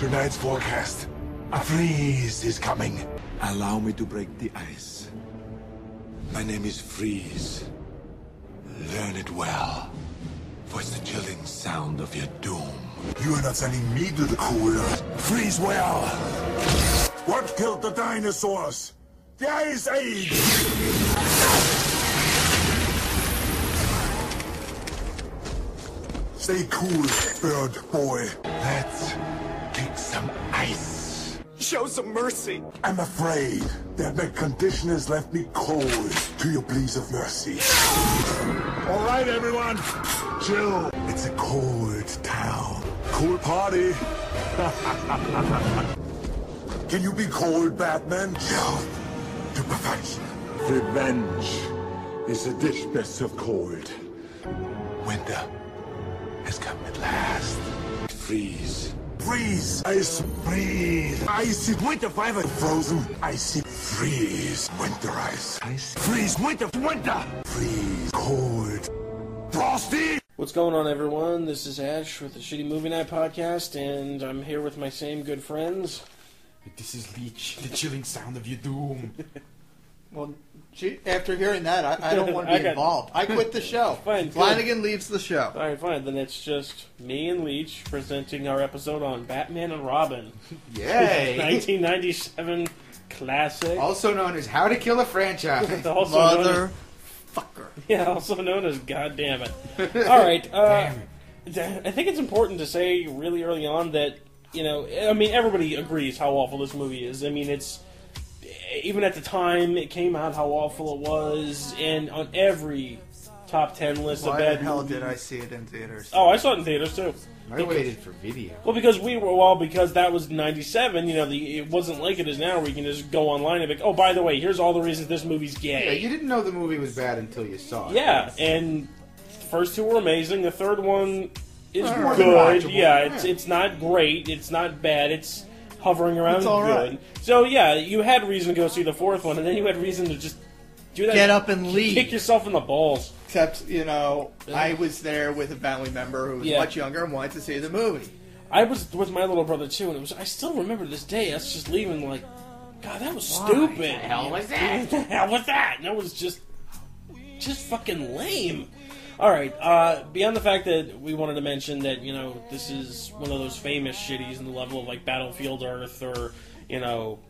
Tonight's forecast. A freeze is coming. Allow me to break the ice. My name is Freeze. Learn it well, for it's the chilling sound of your doom. You are not sending me to the cooler. Freeze well! What killed the dinosaurs? The Ice Age! Stay cool, bird boy. Let's kick some ice. Show some mercy. I'm afraid that my condition has left me cold to your pleas of mercy. All right, everyone. Chill. It's a cold town. Cool party. Can you be cold, Batman? Chill to perfection. Revenge is a dish best served cold. Winter has come at last. Freeze. Freeze! Ice, freeze! Icy winter fiber! Frozen, icy, freeze! Winter ice! Ice, freeze! Winter, winter! Freeze! Cold! Frosty! What's going on, everyone? This is Ash with the Shitty Movie Night Podcast, and I'm here with my same good friends. This is Leech, the chilling sound of your doom. Well, after hearing that, I don't want to be involved. I quit the show. Fine, Flanagan leaves the show. Alright, fine. Then it's just me and Leech presenting our episode on Batman and Robin. Yay! 1997 classic. Also known as How to Kill a Franchise. Also known as God Damn It. Alright, I think it's important to say really early on that, you know, I mean, everybody agrees how awful this movie is. I mean, it's... Even at the time it came out, how awful it was, and on every top 10 list of bad movies. Why the hell did I see it in theaters? Oh, I saw it in theaters too. I waited for video. Well, because that was 97. You know, it wasn't like it is now, where you can just go online and be like, oh, by the way, here's all the reasons this movie's gay. Yeah, you didn't know the movie was bad until you saw it. Yeah, and the first two were amazing. The third one is More good. than watchable. Yeah, it's not great. It's not bad. It's hovering around It's all good. right. So yeah, you had reason to go see the fourth one, and then you had reason to just do that. Get up and leave. Kick yourself in the balls. Except, you know, I was there with a family member who was much younger and wanted to see the movie. I was with my little brother too, and I still remember this day us just leaving like, God, that was stupid. What the hell was that? What the hell was that? And that was just fucking lame. All right. Beyond the fact that we wanted to mention that, you know, this is one of those famous shitties in the level of like Battlefield Earth or, you know,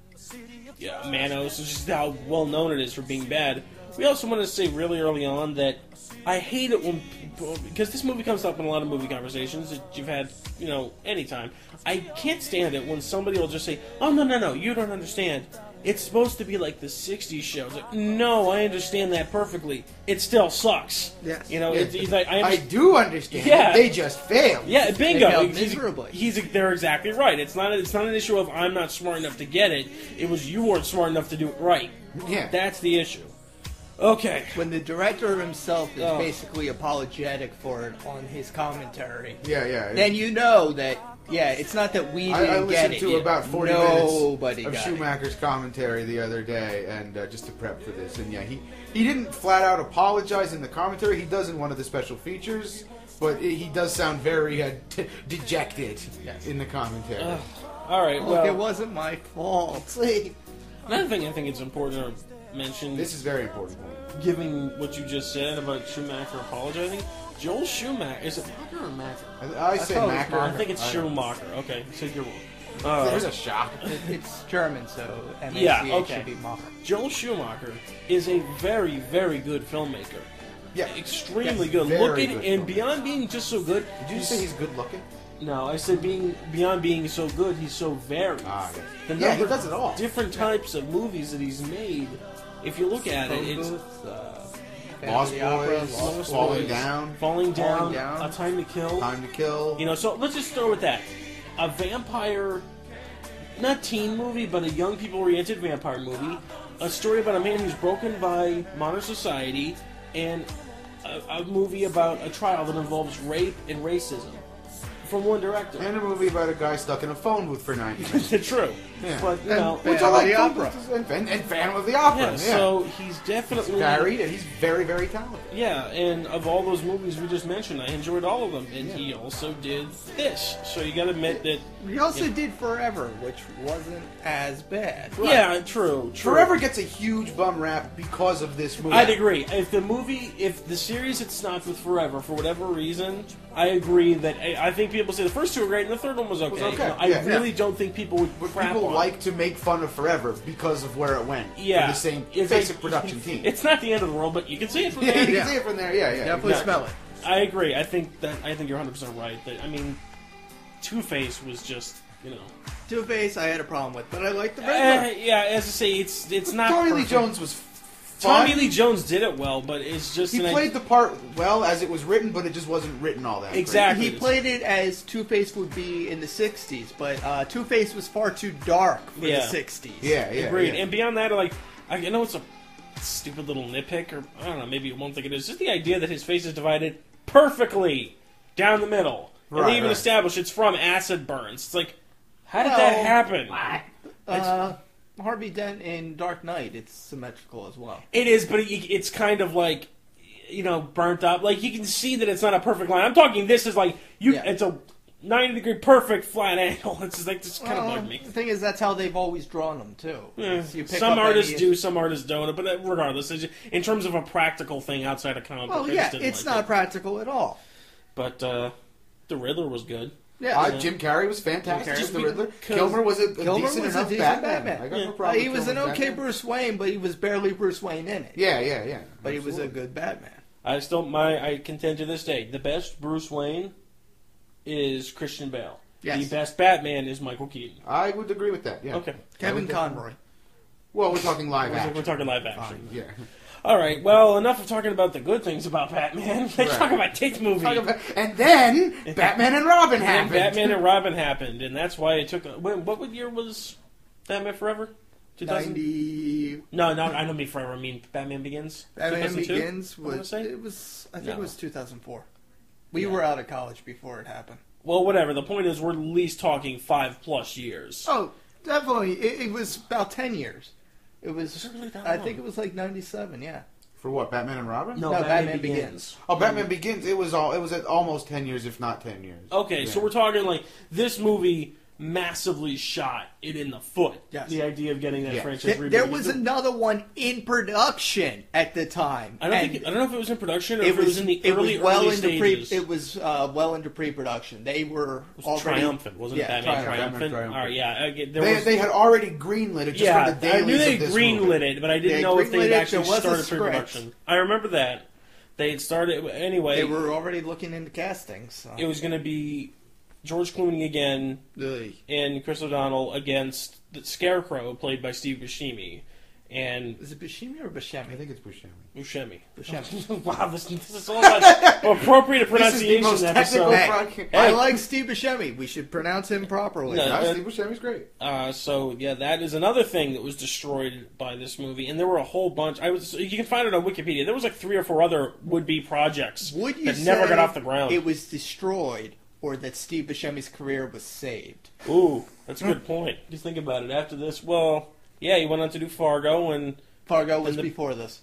Manos. It's just how well known it is for being bad. We also want to say really early on that I hate it when, because this movie comes up in a lot of movie conversations that you've had, you know, anytime. I can't stand it when somebody will just say, oh, no, you don't understand. It's supposed to be like the 60s show. It's like, no, I understand that perfectly. It still sucks. Yes. You know, Yeah. it's like, I do understand. Yeah. They just failed. Yeah, bingo. They failed miserably. They're exactly right. It's not an issue of I'm not smart enough to get it. It was you weren't smart enough to do it right. Yeah. That's the issue. Okay. When the director himself is basically apologetic for it on his commentary, Yeah. then you know that, it's not that we didn't I get listened it. to about 40 Nobody minutes of got Schumacher's commentary the other day, and just to prep for this. And yeah, he didn't flat out apologize in the commentary. He does in one of the special features, but he does sound very dejected in the commentary. All right. Look, it Well, wasn't my fault. another thing I think it's important to mention, This is very important. given what you just said about Schumacher apologizing. Joel Schumacher, is it Macher or Macher? I say thought it was Macher. I think it's Schumacher. Okay, so you're wrong. There's a shock. It's German, so M-A-C-H Yeah, okay. should be Macher. Joel Schumacher is a very, very good filmmaker. Yeah, Extremely Yes, good. very Looking good and filmmaker. beyond being just so good. Did you say he's good looking? No, I said beyond being so good, he's so varied. Yes. The Yeah, he number does it all. of different types of movies that he's made. If you look at it, it's Lost Boys, Boys, Falling Down, Falling Down, Falling Down. A Time to Kill. Time to Kill. You know, so let's just start with that. A vampire, not teen movie, but a young people-oriented vampire movie. A story about a man who's broken by modern society, and a movie about a trial that involves rape and racism. from one director. And a movie about a guy stuck in a phone booth for 90 minutes. It's true. Yeah. But, you And know... Phantom Which I of like the Opera. And Phantom of the Opera. Yeah, Yeah, so he's definitely... varied, and he's very, very talented. Yeah, and of all those movies we just mentioned, I enjoyed all of them. And he also did this. So you gotta admit that... He also did Forever, which wasn't as bad. Yeah, true. Forever gets a huge bum rap because of this movie. I'd agree. If the series had stopped with Forever for whatever reason, I agree that I think people say the first two were great and the third one was okay. okay. I Yeah. really don't think people would But crap people on like it. to make fun of Forever because of where it went. Yeah, For the same It's basic like- production team. It's not the end of the world, but you can see it from Yeah, there. you can see it from there. Yeah, yeah. Definitely exactly. smell it. I agree. I think you're 100% right. That I mean, Two-Face was just Two-Face, I had a problem with, but I like the Riddler. yeah. As I say, it's not. Tommy Lee perfect. Jones was fun. Tommy Lee Jones did it well, but it's just He played the part well as it was written, but it just wasn't written all that. Exactly. He played it as Two-Face would be in the 60s, but Two-Face was far too dark for Yeah. the 60s. Great. Yeah, yeah. Agreed. yeah. And beyond that, like, I know it's a stupid little nitpick, or I don't know, maybe you won't think it is. Just the idea that his face is divided perfectly down the middle. And Right, they even right. establish it's from acid burns. It's like, how did that happen? Harvey Dent in Dark Knight, it's symmetrical as well. It is, but it's kind of like, burnt up. Like, you can see that it's not a perfect line. I'm talking, this is like, Yeah. it's a 90-degree perfect flat angle. It's just like, this kind of bugged me. The thing is, that's how they've always drawn them, too. Yeah. You pick Some up artists any- do, some artists don't. But regardless, in terms of a practical thing outside of comic book, Well, I yeah, just didn't it's like not it. practical at all. But the Riddler was good. Yeah, Jim Carrey was fantastic. Jim Carrey Just the was- Riddler. because- Kilmer was a Kilmer decent was a enough decent Batman. I got no problem. he with was an Kilmer's okay Batman. Bruce Wayne, but he was barely Bruce Wayne in it. Yeah, yeah, yeah. But he was a Absolutely. good Batman. I contend to this day, the best Bruce Wayne is Christian Bale. Yes. The best Batman is Michael Keaton. I would agree with that. Yeah. Okay. Kevin would Conroy. Well, we're talking live We're action. talking live action. Fine, yeah. All right. Well, enough of talking about the good things about Batman. Let's Right. talk about this movie. And then Batman and Robin And happened. Batman and Robin happened, and that's why it took. What year was Batman Forever? 2000? 90. No, I don't mean Forever. I mean Batman Begins. Batman 2002? Begins I wanna was. say? It was. I think No. it was 2004. We were out of college before it happened. Well, whatever. The point is, we're at least talking 5+ years. Oh, definitely. It was about 10 years. It was. it really that I long? think it was like 97. Yeah. For what? Batman and Robin? No, Batman Begins. Oh, Batman Begins. It was at almost 10 years, if not 10 years. Okay, so Yeah. we're talking like this movie massively shot it in the foot. Yes. The idea of getting that Yeah. franchise rebooted. There was another one in production at the time. I don't know if it was in production or It if it was in the early into stages. It was well into pre-production. They were It was already triumphant, wasn't it? Yeah, Batman Triumphant. Triumphant. All right, yeah. They had already greenlit it just Yeah, for the dailies I knew they of this greenlit movie. it, but I didn't They know if greenlit they had it, actually there was a started script. pre-production. I remember that. They had started anyway. They were already looking into casting. So. It was going to be George Clooney again Ugh. and Chris O'Donnell against the Scarecrow, played by Steve Buscemi. And Is it Buscemi or Buscemi? I think it's Buscemi. Buscemi. Buscemi. Wow, this is all about appropriate This is the pronunciation most technical episode. broadcast. I like Steve Buscemi. We should pronounce him properly. No. No, Steve Buscemi's great. So yeah, that is another thing that was destroyed by this movie, and there were a whole bunch. You can find it on Wikipedia. There was like 3 or 4 other would-be projects Would you that say never got off the ground. it was destroyed, or that Steve Buscemi's career was saved? Ooh, that's a good point. Just think about it. After this, well, yeah, he went on to do Fargo, and Fargo was And the- before this.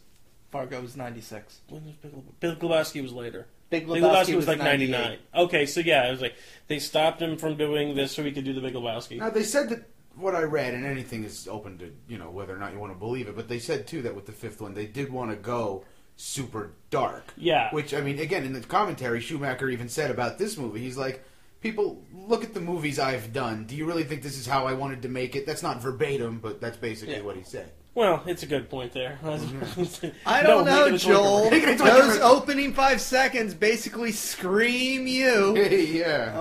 Fargo was 96. when was Big Lebowski was later. Big Big Lebowski was like 98. 99. Okay, so yeah, it was like they stopped him from doing this so he could do the Big Lebowski. Now, they said that what I read, and anything is open to, whether or not you want to believe it, but they said, too, that with the 5th one, they did want to go super dark. Yeah. Which, I mean, again, in the commentary, Schumacher even said about this movie, he's like, people, look at the movies I've done. Do you really think this is how I wanted to make it? That's not verbatim, but that's basically Yeah. what he said. Well, it's a good point there. I don't No, know, make it a Joel. Make it a Those documentary. opening 5 seconds basically scream you. Yeah.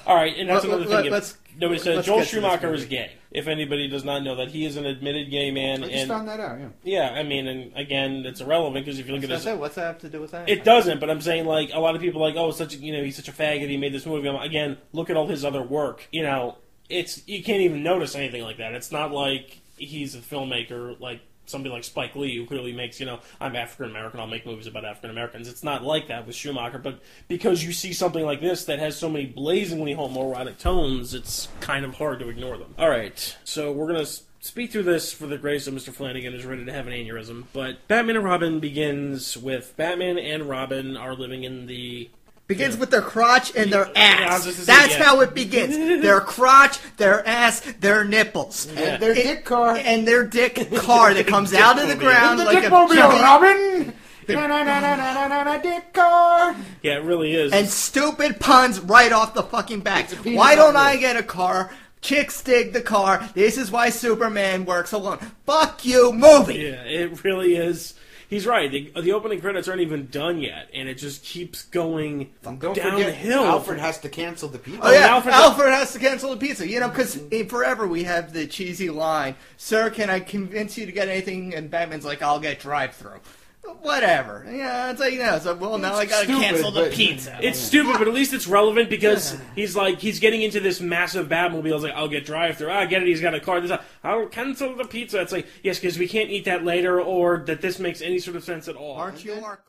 All right, and that's another thing. let's Nobody said let's Joel get to this Schumacher movie. is gay. If anybody does not know that, he is an admitted gay man. I just And found that out, yeah. yeah, I mean, and again, it's irrelevant because if you look at What's his, that, what's that have to do with that? it doesn't. But I'm saying like a lot of people are like, oh, he's such a faggot. He made this movie. Again, look at all his other work. You can't even notice anything like that. It's not like he's a filmmaker like somebody like Spike Lee, who clearly makes, I'm African American, I'll make movies about African Americans. It's not like that with Schumacher, but because you see something like this that has so many blazingly homoerotic tones, it's kind of hard to ignore them. Alright, so we're going to speak through this for the grace of Mr. Flanagan is ready to have an aneurysm, but Batman and Robin begins with Batman and Robin are living in the... Begins with their crotch and their ass. Yeah, That's how it begins. Their crotch, their ass, their nipples. Yeah. And their dick car. And their dick car that comes out of the ground The like dick a mobile, giant- Robin! Na-na-na-na-na-na-na, dick car! Yeah, it really is. And stupid puns right off the fucking back. penis Why don't on I this. get a car? Chicks dig the car. This is why Superman works alone. Fuck you, movie. Yeah, it really is. He's right. The opening credits aren't even done yet, and it just keeps going Don't down forget, the hill. Alfred has to cancel the pizza. Oh yeah, Alfred- Alfred has to cancel the pizza. Because forever we have the cheesy line, "Sir, can I convince you to get anything?" And Batman's like, "I'll get drive-through." Whatever. Yeah, it's like, so, well, now I gotta stupid, cancel the but- pizza. It's stupid, but at least it's relevant because he's getting into this massive Batmobile. It's like, I'll get drive-through. I get it. He's got a car. I'll cancel the pizza. It's like, yes, because we can't eat that later, or that this makes any sort of sense at all. Aren't you, Mark?